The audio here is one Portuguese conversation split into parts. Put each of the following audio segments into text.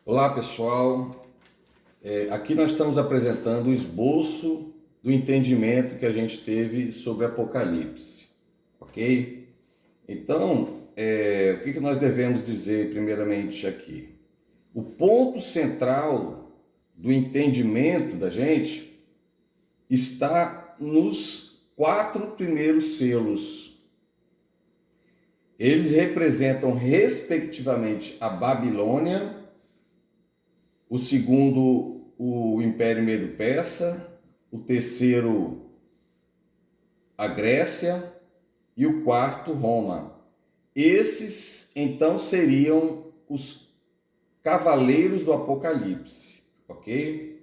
Olá pessoal, aqui nós estamos apresentando o esboço do entendimento que a gente teve sobre Apocalipse, ok? Então, o que nós devemos dizer primeiramente aqui? O ponto central do entendimento da gente está nos 4 primeiros selos. Eles representam respectivamente a Babilônia, o segundo, o Império Medo-Persa, o terceiro, a Grécia, e o quarto, Roma. Esses, então, seriam os cavaleiros do Apocalipse, ok?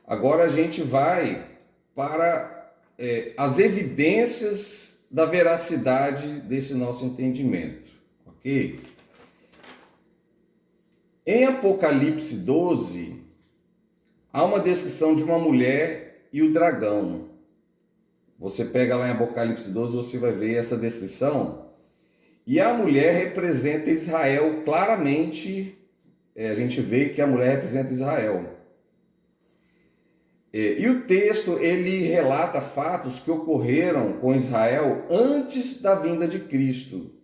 Agora a gente vai para as evidências da veracidade desse nosso entendimento, ok? Em Apocalipse 12, há uma descrição de uma mulher e o dragão. Você pega lá em Apocalipse 12, você vai ver essa descrição. E a mulher representa Israel claramente. A gente vê que a mulher representa Israel. E o texto, ele relata fatos que ocorreram com Israel antes da vinda de Cristo.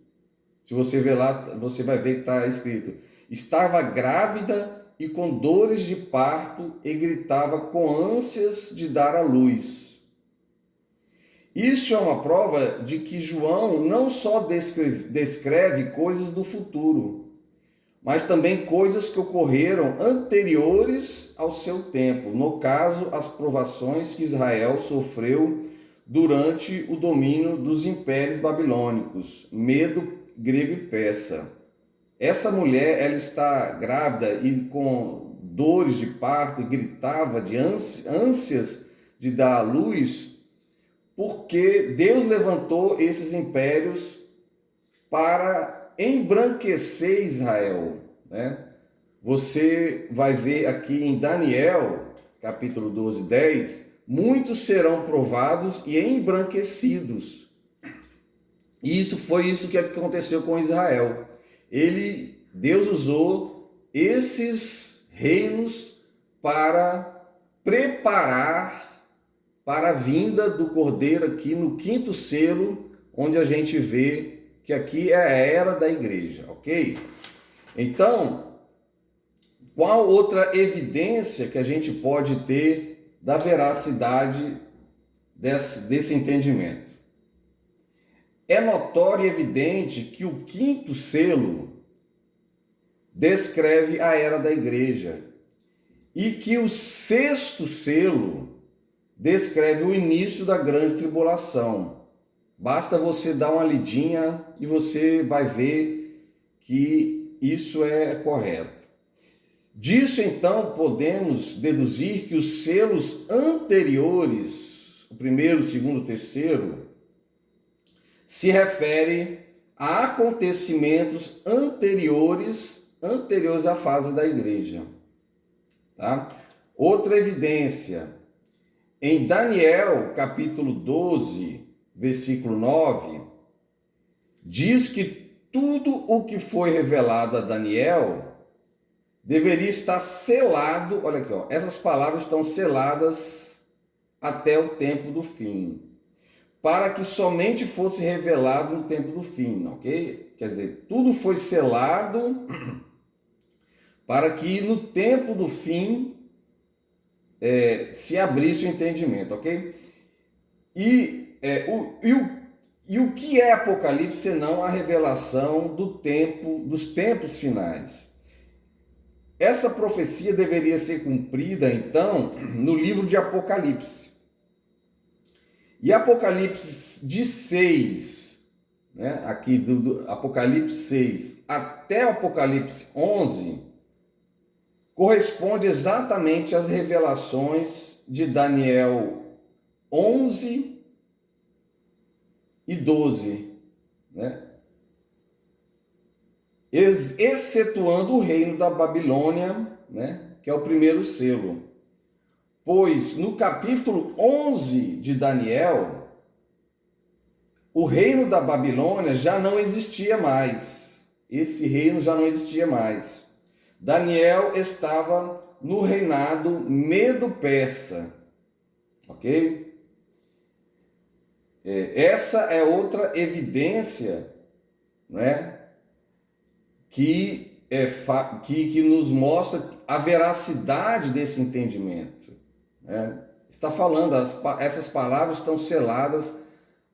Se você ver lá, você vai ver que está escrito: estava grávida e com dores de parto e gritava com ânsias de dar à luz. Isso é uma prova de que João não só descreve coisas do futuro, mas também coisas que ocorreram anteriores ao seu tempo. No caso, as provações que Israel sofreu durante o domínio dos impérios babilônicos, Medo, grego e persa. Essa mulher, ela está grávida e com dores de parto e gritava de ânsias de dar à luz, porque Deus levantou esses impérios para embranquecer Israel, né? Você vai ver aqui em Daniel, capítulo 12, 10, muitos serão provados e embranquecidos. E foi isso que aconteceu com Israel. Deus usou esses reinos para preparar para a vinda do Cordeiro aqui no 5º selo, onde a gente vê que aqui é a era da igreja, ok? Então, qual outra evidência que a gente pode ter da veracidade desse entendimento? É notório e evidente que o 5º selo descreve a era da igreja e que o 6º selo descreve o início da grande tribulação. Basta você dar uma lidinha e você vai ver que isso é correto. Disso, então, podemos deduzir que os selos anteriores, o primeiro, o segundo, o terceiro, se refere a acontecimentos anteriores à fase da igreja. Tá? Outra evidência, em Daniel, capítulo 12, versículo 9, diz que tudo o que foi revelado a Daniel deveria estar selado. Olha aqui, ó, essas palavras estão seladas até o tempo do fim, para que somente fosse revelado no tempo do fim, ok? Quer dizer, tudo foi selado para que no tempo do fim se abrisse o entendimento, ok? E o que é Apocalipse senão a revelação dos tempos finais? Essa profecia deveria ser cumprida, então, no livro de Apocalipse. E Apocalipse de 6, né, aqui do Apocalipse 6 até o Apocalipse 11, corresponde exatamente às revelações de Daniel 11 e 12, né? Excetuando o reino da Babilônia, né, que é o primeiro selo. Pois no capítulo 11 de Daniel, o reino da Babilônia já não existia mais. Esse reino já não existia mais. Daniel estava no reinado Medo-Persa, ok? Essa é outra evidência, né, que nos mostra a veracidade desse entendimento, né? Está falando, essas palavras estão seladas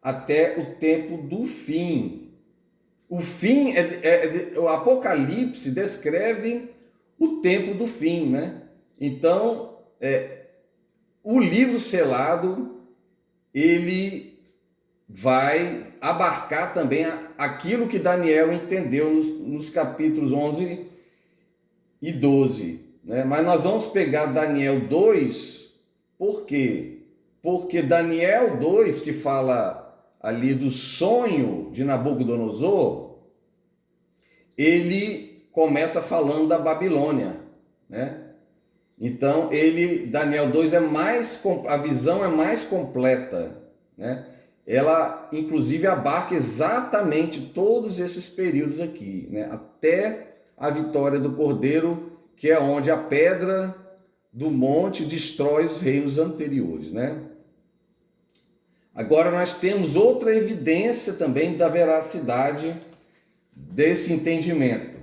até o tempo do fim. O fim, o Apocalipse descreve o tempo do fim, né? Então, o livro selado, ele vai abarcar também aquilo que Daniel entendeu nos capítulos 11 e 12, né? Mas nós vamos pegar Daniel 2, por quê? Porque Daniel 2, que fala ali do sonho de Nabucodonosor, ele começa falando da Babilônia, né? Então, Daniel 2 a visão é mais completa, né? Ela, inclusive, abarca exatamente todos esses períodos aqui, né? Até a vitória do Cordeiro, que é onde a pedra do monte destrói os reinos anteriores, né? Agora nós temos outra evidência também da veracidade desse entendimento.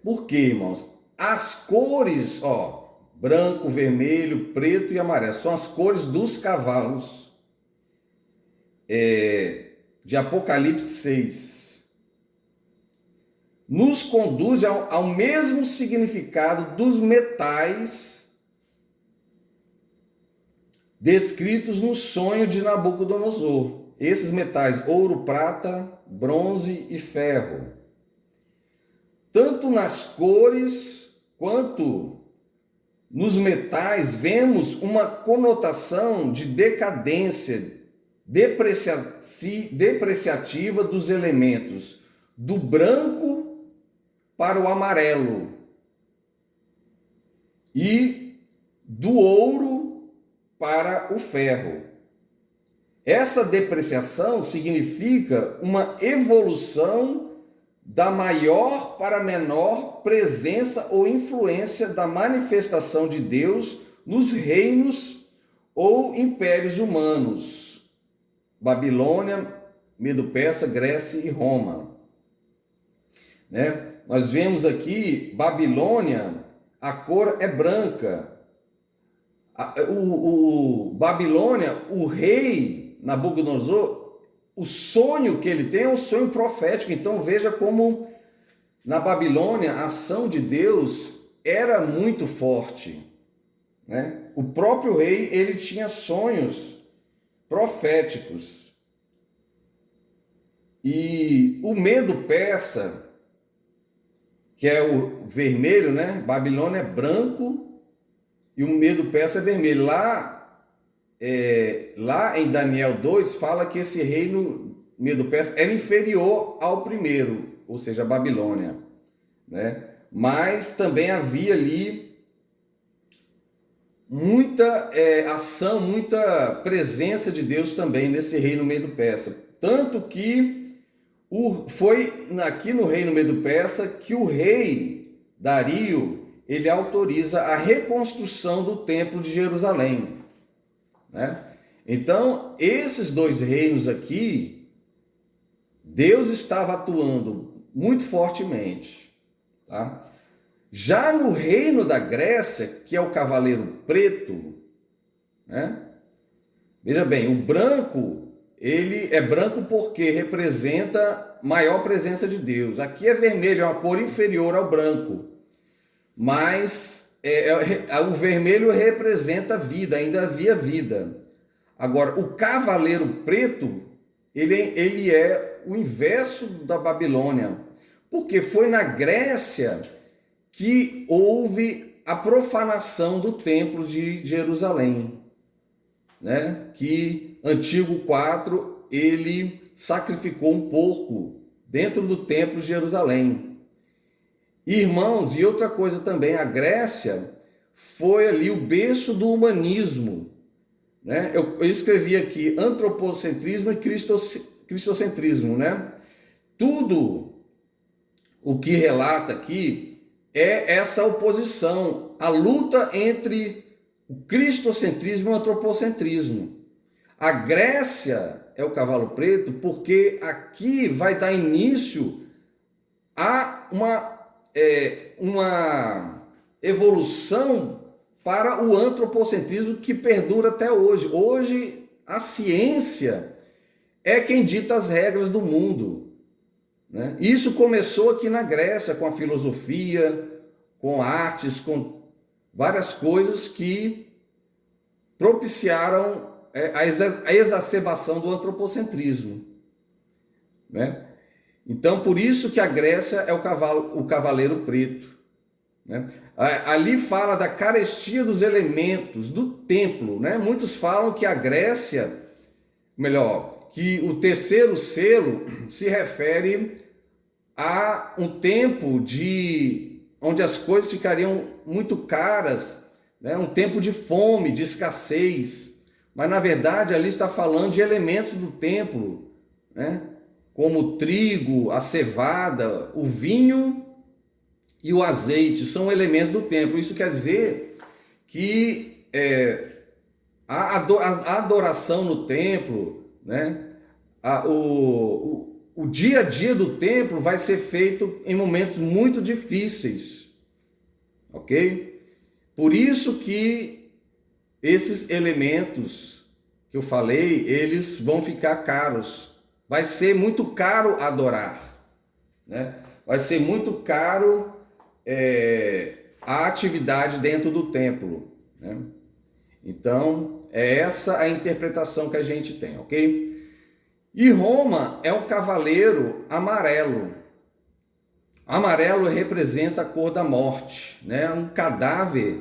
Por quê, irmãos? As cores, branco, vermelho, preto e amarelo, são as cores dos cavalos de Apocalipse 6. Nos conduz ao mesmo significado dos metais descritos no sonho de Nabucodonosor. Esses metais, ouro, prata, bronze e ferro. Tanto nas cores quanto nos metais, vemos uma conotação de decadência, depreciativa dos elementos, do branco para o amarelo e do ouro para o ferro. Essa depreciação significa uma evolução da maior para menor presença ou influência da manifestação de Deus nos reinos ou impérios humanos, Babilônia, Medo-Persa, Grécia e Roma, né? Nós vemos aqui, Babilônia, a cor é branca. Babilônia, o rei Nabucodonosor, o sonho que ele tem é um sonho profético. Então veja como na Babilônia a ação de Deus era muito forte, né? O próprio rei, ele tinha sonhos proféticos. E o Medo-Persa, que é o vermelho, né? Babilônia é branco e o Medo-Persa é vermelho. Lá em Daniel 2 fala que esse reino Medo-Persa era inferior ao primeiro, ou seja, a Babilônia, né? Mas também havia ali muita ação, muita presença de Deus também nesse reino Medo-Persa. Tanto que foi aqui no reino Medo-Persa que o rei Dario, ele autoriza a reconstrução do templo de Jerusalém, né? Então, esses dois reinos aqui, Deus estava atuando muito fortemente, tá? Já no reino da Grécia, que é o cavaleiro preto, né? Veja bem, o branco, ele é branco porque representa maior presença de Deus. Aqui é vermelho, é uma cor inferior ao branco. Mas o vermelho representa vida, ainda havia vida. Agora, o cavaleiro preto, ele é o inverso da Babilônia. Porque foi na Grécia que houve a profanação do templo de Jerusalém, né? Que Antíoco IV, ele sacrificou um porco dentro do templo de Jerusalém. Irmãos, e outra coisa também, a Grécia foi ali o berço do humanismo, né? Eu escrevi aqui antropocentrismo e cristocentrismo, né? Tudo o que relata aqui é essa oposição, a luta entre o cristocentrismo e o antropocentrismo. A Grécia é o cavalo preto porque aqui vai dar início a uma evolução para o antropocentrismo que perdura até hoje. Hoje, a ciência é quem dita as regras do mundo, né? Isso começou aqui na Grécia, com a filosofia, com artes, com várias coisas que propiciaram a exacerbação do antropocentrismo, né? Então, por isso que a Grécia é o cavaleiro preto, né? Ali fala da carestia dos elementos do templo, né? Muitos falam que a Grécia, melhor, que o terceiro selo se refere a um tempo onde as coisas ficariam muito caras, né? Um tempo de fome, de escassez. Mas, na verdade, ali está falando de elementos do templo, né? Como o trigo, a cevada, o vinho e o azeite, são elementos do templo. Isso quer dizer que a adoração no templo, né? O dia a dia do templo vai ser feito em momentos muito difíceis, ok? Por isso que esses elementos que eu falei, eles vão ficar caros. Vai ser muito caro adorar, né? Vai ser muito caro a atividade dentro do templo, né? Então, é essa a interpretação que a gente tem, ok? E Roma é um cavaleiro amarelo. Amarelo representa a cor da morte, né? Um cadáver,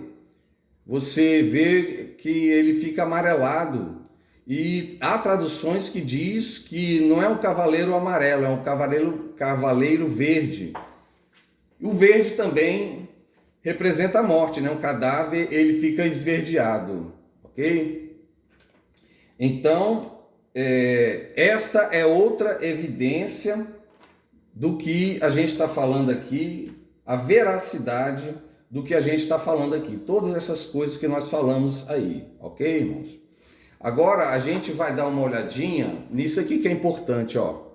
você vê que ele fica amarelado. E há traduções que diz que não é um cavaleiro amarelo, é um cavaleiro verde. O verde também representa a morte, né? Um cadáver, ele fica esverdeado, ok? Então, esta é outra evidência do que a gente está falando aqui, a veracidade do que a gente está falando aqui. Todas essas coisas que nós falamos aí, ok, irmãos? Agora a gente vai dar uma olhadinha nisso aqui que é importante, ó.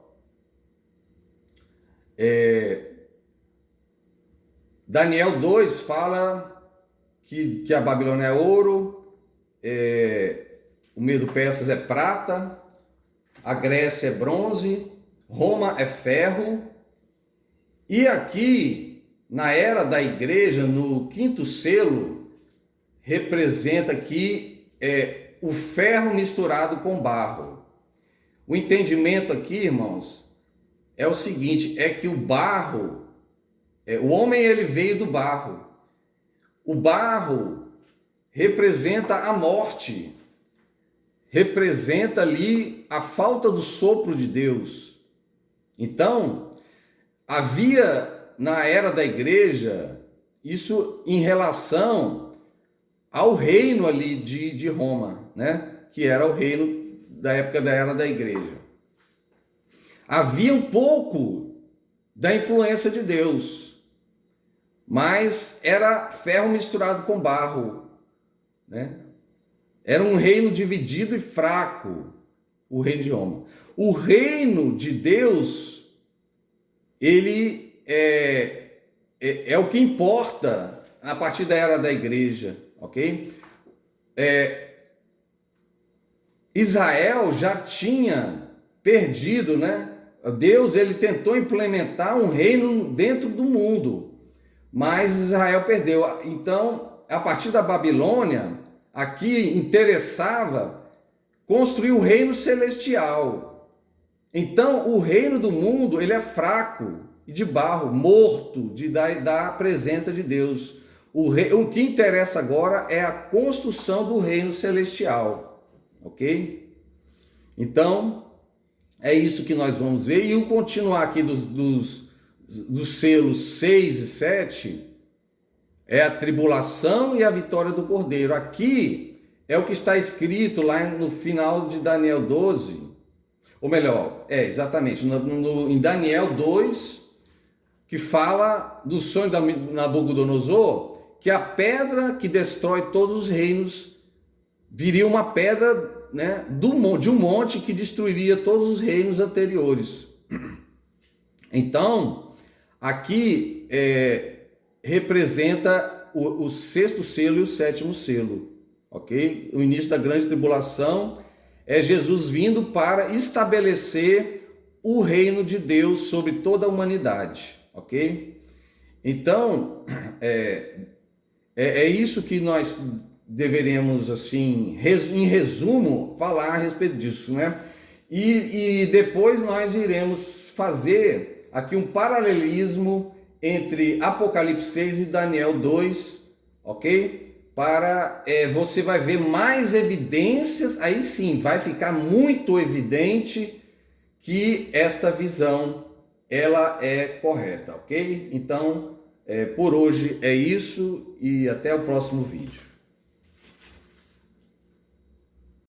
Daniel 2 fala que a Babilônia é ouro, o Medo-Persas é prata, a Grécia é bronze, Roma é ferro. E aqui, na era da igreja, no quinto selo, representa aqui o ferro misturado com barro. O entendimento aqui, irmãos, é o seguinte, é que o barro, o homem ele veio do barro. O barro representa a morte, representa ali a falta do sopro de Deus. Então, havia na era da igreja, isso em relação ao reino ali de Roma, né? Que era o reino da época da era da igreja. Havia um pouco da influência de Deus, mas era ferro misturado com barro, né? Era um reino dividido e fraco, o reino de Roma. O reino de Deus, ele é o que importa a partir da era da igreja, ok? Israel já tinha perdido, né? Deus, ele tentou implementar um reino dentro do mundo, mas Israel perdeu. Então, a partir da Babilônia, aqui interessava construir o reino celestial. Então, o reino do mundo, ele é fraco e de barro, morto da presença de Deus. O que interessa agora é a construção do reino celestial, ok? Então, é isso que nós vamos ver. E o continuar aqui dos selos 6 e 7 é a tribulação e a vitória do Cordeiro. Aqui é o que está escrito lá no final de Daniel 12, ou melhor, exatamente, em Daniel 2, que fala do sonho de Nabucodonosor, que a pedra que destrói todos os reinos viria uma pedra, né, de um monte que destruiria todos os reinos anteriores. Então, aqui representa o sexto selo e o sétimo selo, ok? O início da grande tribulação é Jesus vindo para estabelecer o reino de Deus sobre toda a humanidade, ok? Então, é isso que nós deveremos, assim, em resumo, falar a respeito disso, né? E depois nós iremos fazer aqui um paralelismo entre Apocalipse 6 e Daniel 2, ok? Para você vai ver mais evidências, aí sim vai ficar muito evidente que esta visão ela é correta, ok? Então, por hoje é isso e até o próximo vídeo.